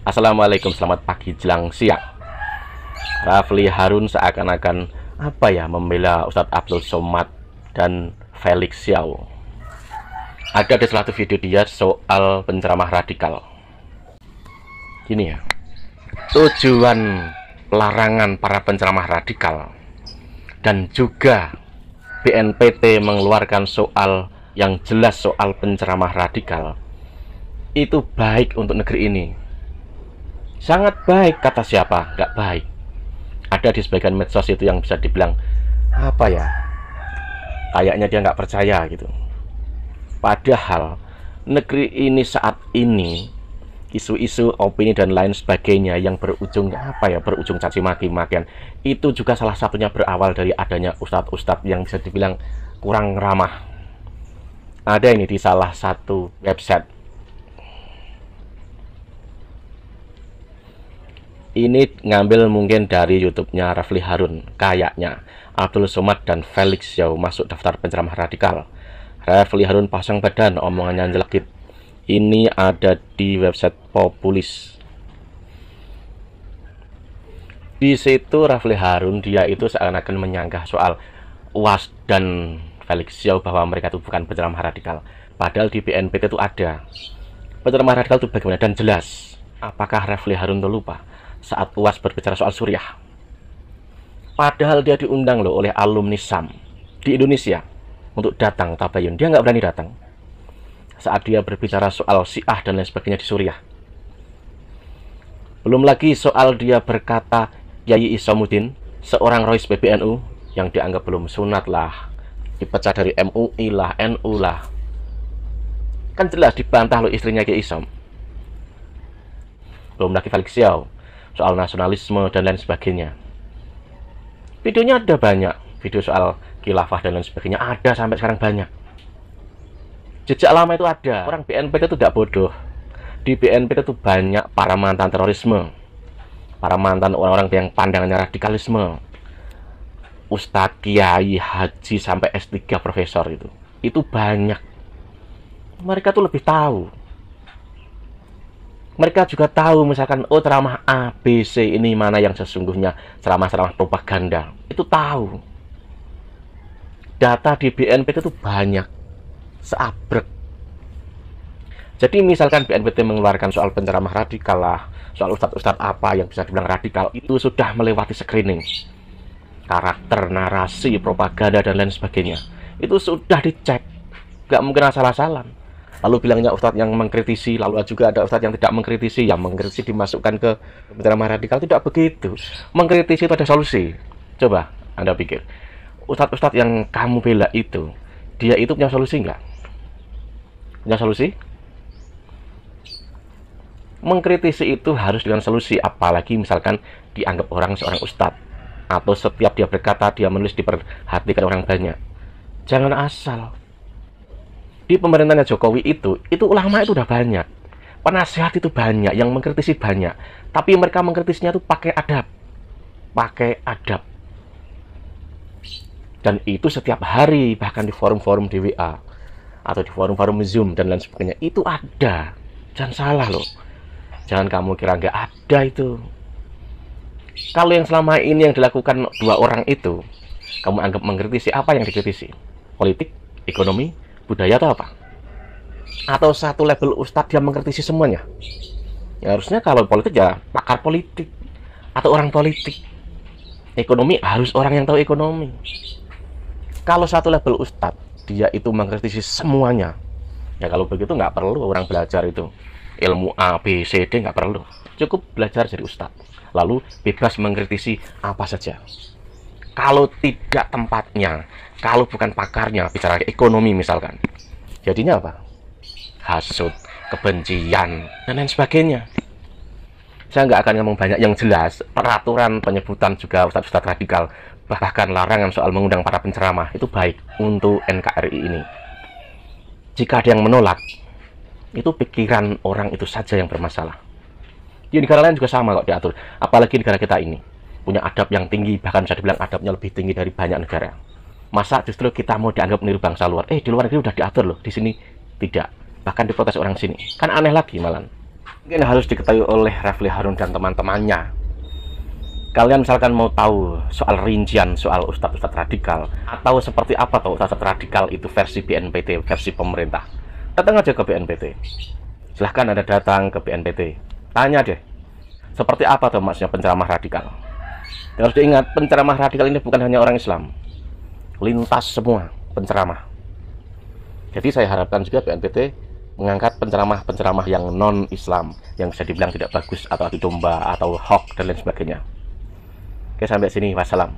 Assalamualaikum, selamat pagi jelang siang. Rafli Harun seakan-akan membela Ustadz Abdul Somad dan Felix Xiao. Ada di suatu video dia soal penceramah radikal. Gini ya, tujuan pelarangan para penceramah radikal dan juga BNPT mengeluarkan soal yang jelas soal penceramah radikal itu baik untuk negeri ini. Sangat baik, kata siapa? Nggak baik. Ada di sebagian medsos itu yang bisa dibilang kayaknya dia nggak percaya gitu. Padahal negeri ini saat ini isu-isu opini dan lain sebagainya yang berujung berujung caci maki-makian itu juga salah satunya berawal dari adanya ustadz-ustadz yang bisa dibilang kurang ramah. Ada ini di salah satu website. Ini ngambil mungkin dari YouTube-nya Rafli Harun. Kayaknya Abdul Somad dan Felix Xiao masuk daftar penceramah radikal. Rafli Harun pasang badan, omongannya jelekit. Ini ada di website Populis. Di situ Rafli Harun dia itu seakan-akan menyanggah soal UAS dan Felix Xiao bahwa mereka itu bukan penceramah radikal. Padahal di BNPT itu ada. Penceramah radikal itu bagaimana dan jelas. Apakah Rafli Harun itu lupa saat UAS berbicara soal Suriah? Padahal dia diundang loh oleh alumni SAM di Indonesia untuk datang tabayun. Dia nggak berani datang saat dia berbicara soal Syiah dan lain sebagainya di Suriah. Belum lagi soal dia berkata Yayi Isamuddin, seorang rois PBNU yang dianggap belum sunat lah, dipecah dari MUI lah, NU lah. Kan jelas dibantah loh istrinya Kiai Isom. Belum lagi Felix Xiao soal nasionalisme dan lain sebagainya. Videonya ada banyak, video soal khilafah dan lain sebagainya ada sampai sekarang banyak. Jejak lama itu ada. Orang BNPT itu tidak bodoh. Di BNPT itu banyak para mantan terorisme, para mantan orang-orang yang pandangannya radikalisme, ustadz, kiai, haji sampai S3 profesor itu banyak. Mereka tuh lebih tahu. Mereka juga tahu misalkan ceramah A, B, C ini mana yang sesungguhnya ceramah-ceramah propaganda. Itu tahu. Data di BNPT itu banyak. Seabrek. Jadi misalkan BNPT mengeluarkan soal penceramah radikal lah, soal ustadz-ustadz apa yang bisa dibilang radikal, itu sudah melewati screening. Karakter, narasi, propaganda, dan lain sebagainya. Itu sudah dicek. Gak mungkin asal-asalan. Lalu bilangnya ustadz yang mengkritisi, lalu juga ada ustadz yang tidak mengkritisi, yang mengkritisi dimasukkan ke penceramah radikal. Tidak begitu. Mengkritisi itu ada solusi. Coba Anda pikir, ustadz-ustadz yang kamu bela itu, dia itu punya solusi nggak? Punya solusi? Mengkritisi itu harus dengan solusi, apalagi misalkan dianggap orang seorang ustadz, atau setiap dia berkata, dia menulis diperhatikan orang banyak. Jangan asal. Di pemerintahnya Jokowi itu ulama itu udah banyak, penasihat itu banyak, yang mengkritisi banyak, tapi mereka mengkritisinya itu pakai adab, dan itu setiap hari, bahkan di forum-forum di WA atau di forum-forum Zoom dan lain sebagainya itu ada. Jangan salah loh, jangan kamu kira nggak ada itu. Kalau yang selama ini yang dilakukan dua orang itu, kamu anggap mengkritisi, apa yang dikritisi? Politik, ekonomi, budaya atau apa? Atau satu level ustadz yang mengkritisi semuanya? Ya harusnya kalau politik ya pakar politik atau orang politik. Ekonomi harus orang yang tahu ekonomi. Kalau satu level ustadz dia itu mengkritisi semuanya, ya kalau begitu nggak perlu orang belajar itu ilmu A, B, C, D, nggak perlu. Cukup belajar jadi ustadz, lalu bebas mengkritisi apa saja. Kalau tidak tempatnya, kalau bukan pakarnya, bicara ekonomi misalkan, jadinya apa? Hasut, kebencian, dan lain sebagainya. Saya nggak akan ngomong banyak, yang jelas peraturan penyebutan juga ustadz-ustadz radikal, bahkan larangan soal mengundang para penceramah, itu baik untuk NKRI ini. Jika ada yang menolak, itu pikiran orang itu saja yang bermasalah. Di negara lain juga sama kok diatur, apalagi negara kita ini punya adab yang tinggi, bahkan bisa dibilang adabnya lebih tinggi dari banyak negara. Masa justru kita mau dianggap meniru bangsa luar? Di luar negeri udah diatur loh, di sini tidak. Bahkan diprotes orang sini. Kan aneh lagi malah. Mungkin harus diketahui oleh Rafli Harun dan teman-temannya. Kalian misalkan mau tahu soal rincian soal ustadz-ustadz radikal, atau seperti apa tuh ustadz radikal itu versi BNPT, versi pemerintah, datang aja ke BNPT. Silahkan Anda datang ke BNPT, tanya deh, seperti apa tuh maksudnya penceramah radikal. Dan harus diingat, penceramah radikal ini bukan hanya orang Islam, lintas semua penceramah. Jadi saya harapkan juga BNPT mengangkat penceramah-penceramah yang non-Islam, yang bisa dibilang tidak bagus, atau adu domba, atau hoax, dan lain sebagainya. Oke, sampai sini. Wassalam.